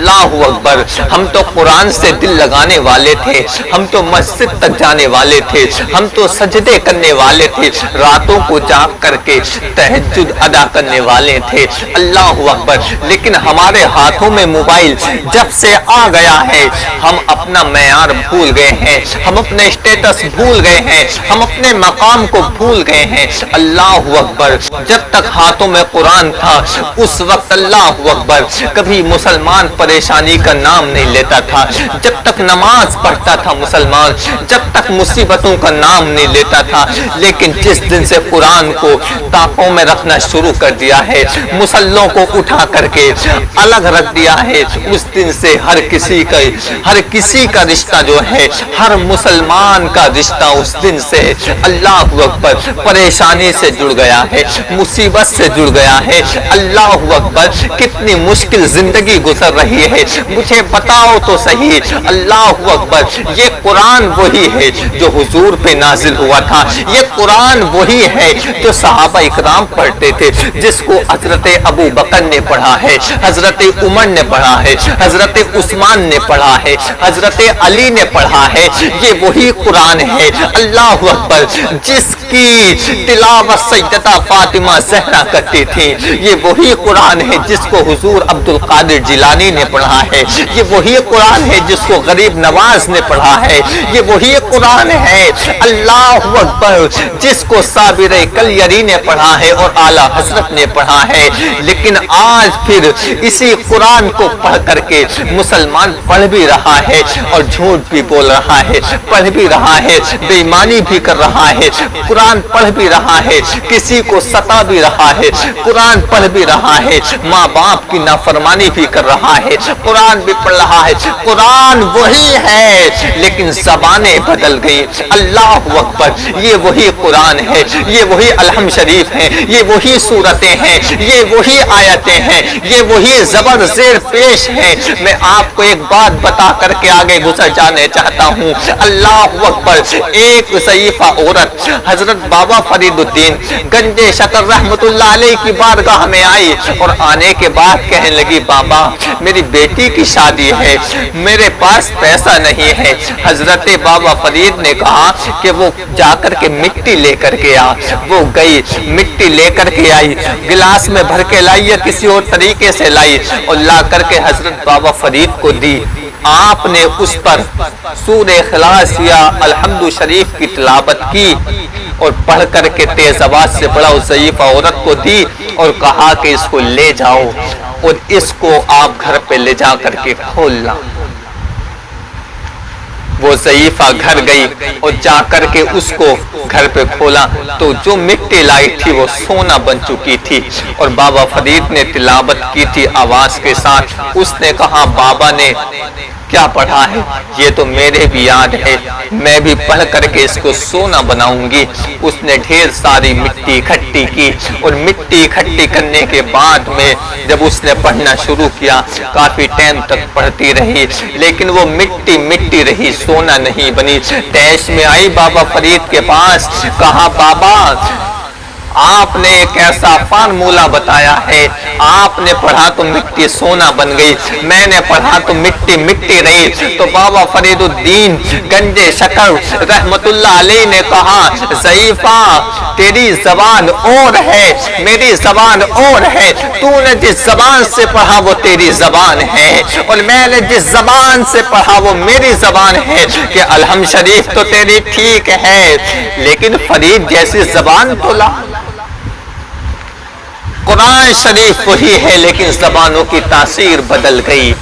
اللہ اکبر، ہم تو قرآن سے دل لگانے والے تھے، ہم تو مسجد تک جانے والے تھے، ہم تو سجدے کرنے والے تھے، راتوں کو جاگ کر کے تہجد ادا کرنے والے تھے، اللہ اکبر۔ لیکن ہمارے ہاتھوں میں موبائل جب سے آ گیا ہے، ہم اپنا معیار بھول گئے ہیں، ہم اپنے اسٹیٹس بھول گئے ہیں، ہم اپنے مقام کو بھول گئے ہیں، اللہ اکبر۔ جب تک ہاتھوں میں قرآن تھا اس وقت اللہ اکبر کبھی مسلمان پریشانی کا نام نہیں لیتا تھا، جب تک نماز پڑھتا تھا مسلمان، جب تک مصیبتوں کا نام نہیں لیتا تھا۔ لیکن جس دن سے قرآن کو طاقوں میں رکھنا شروع کر دیا ہے، مسلوں کو اٹھا کر کے الگ رکھ دیا ہے، اس دن سے ہر کسی کا رشتہ جو ہے، ہر مسلمان کا رشتہ اس دن سے اللہ اکبر پریشانی سے جڑ گیا ہے، مصیبت سے جڑ گیا ہے۔ اللہ اکبر، کتنی مشکل زندگی گزر رہی ہے، مجھے بتاؤ تو صحیح۔ اللہ اکبر، یہ قرآن وہی ہے جو حضور پہ نازل ہوا تھا، یہ قرآن وہی ہے جو صحابہ اکرام پڑھتے تھے، جس کو حضرت ابو بکر نے پڑھا ہے، حضرت عمر نے پڑھا ہے، حضرت عثمان نے پڑھا ہے، حضرت علی نے پڑھا ہے۔ یہ وہی قرآن ہے، اللہ اکبر، جس کی تلاوت سیدہ فاطمہ زہرا کرتی تھی۔ یہ وہی قرآن ہے جس کو حضور عبد القادر جیلانی نے پڑھا ہے، یہ وہی قرآن ہے جس کو غریب نواز نے پڑھا ہے، یہ وہی قرآن ہے اللہ اکبر جس کو صابر کلیری نے پڑھا ہے اور اعلیٰ حضرت نے پڑھا ہے۔ لیکن آج پھر اسی قرآن کو پڑھ کر کے مسلمان پڑھ بھی رہا ہے اور جھوٹ بھی بول رہا ہے، پڑھ بھی رہا ہے، بے ایمانی بھی کر رہا ہے، قرآن پڑھ بھی رہا ہے، کسی کو ستا بھی رہا ہے، قرآن پڑھ بھی رہا ہے، ماں باپ کی نافرمانی بھی کر رہا ہے، قرآن بھی پڑھ رہا ہے۔ قرآن وہی ہے لیکن زبانیں بدل گئی۔ اللہ اکبر، یہ وہی قرآن ہے، یہ وہی الحمد شریف ہے، یہ وہی سورتیں ہیں، یہ وہی آیتیں ہیں، یہ وہی زبر زیر پیش ہیں۔ میں آپ کو ایک بات بتا کر کے آگے گزر جانے چاہتا ہوں۔ اللہ اکبر، ایک ضعیفہ عورت حضرت بابا فرید الدین گنج شکر رحمت اللہ علیہ کی بارگاہ میں آئی اور آنے کے بعد کہنے لگی، بابا میری بیٹی کی شادی ہے، میرے پاس پیسہ نہیں ہے۔ حضرت بابا فرید نے کہا کہ وہ جا کر کے مٹی لے کر کے آ۔ وہ گئی، مٹی لے کر کے آئی، گلاس میں بھر کے لائی یا کسی اور طریقے سے لائی اور لا کر کے حضرت بابا فرید کو دی۔ آپ نے اس پر سورہ اخلاص یا الحمد شریف کی تلاوت کی اور پڑھ کر کے تیز آواز سے پڑھا، اس ضعیفہ عورت کو دی اور کہا کہ اس کو لے جاؤ اور اس کو آپ گھر پہ لے جا کر کے کھولنا۔ وہ ضعیفہ گھر گئی اور جا کر کے اس کو گھر پہ کھولا تو جو مٹی لائی تھی وہ سونا بن چکی تھی اور بابا فرید نے تلاوت کی تھی آواز کے ساتھ۔ اس نے کہا، بابا نے کیا پڑھا ہے یہ تو میرے بھی یاد ہے، میں بھی پڑھ کر کے اس کو سونا بناؤں گی۔ اس نے ڈھیر ساری مٹی اکٹھی کی اور مٹی اکٹھی کرنے کے بعد میں جب اس نے پڑھنا شروع کیا، کافی ٹائم تک پڑھتی رہی لیکن وہ مٹی رہی، سونا نہیں بنی۔ تیش میں آئی بابا فرید کے پاس، کہا، بابا آپ نے ایک ایسا فارمولہ بتایا ہے، آپ نے پڑھا تو مٹی سونا بن گئی، میں نے پڑھا تو مٹی رہی۔ تو بابا فرید الدین گنج شکر رحمت اللہ علیہ نے کہا، ضعیفہ تیری زبان اور ہے، میری زبان اور ہے، تو نے جس زبان سے پڑھا وہ تیری زبان ہے اور میں نے جس زبان سے پڑھا وہ میری زبان ہے۔ کہ الحمد شریف تو تیری ٹھیک ہے لیکن فرید جیسی زبان تو لا۔ قرآن شریف وہی ہے لیکن زبانوں کی تاثیر بدل گئی۔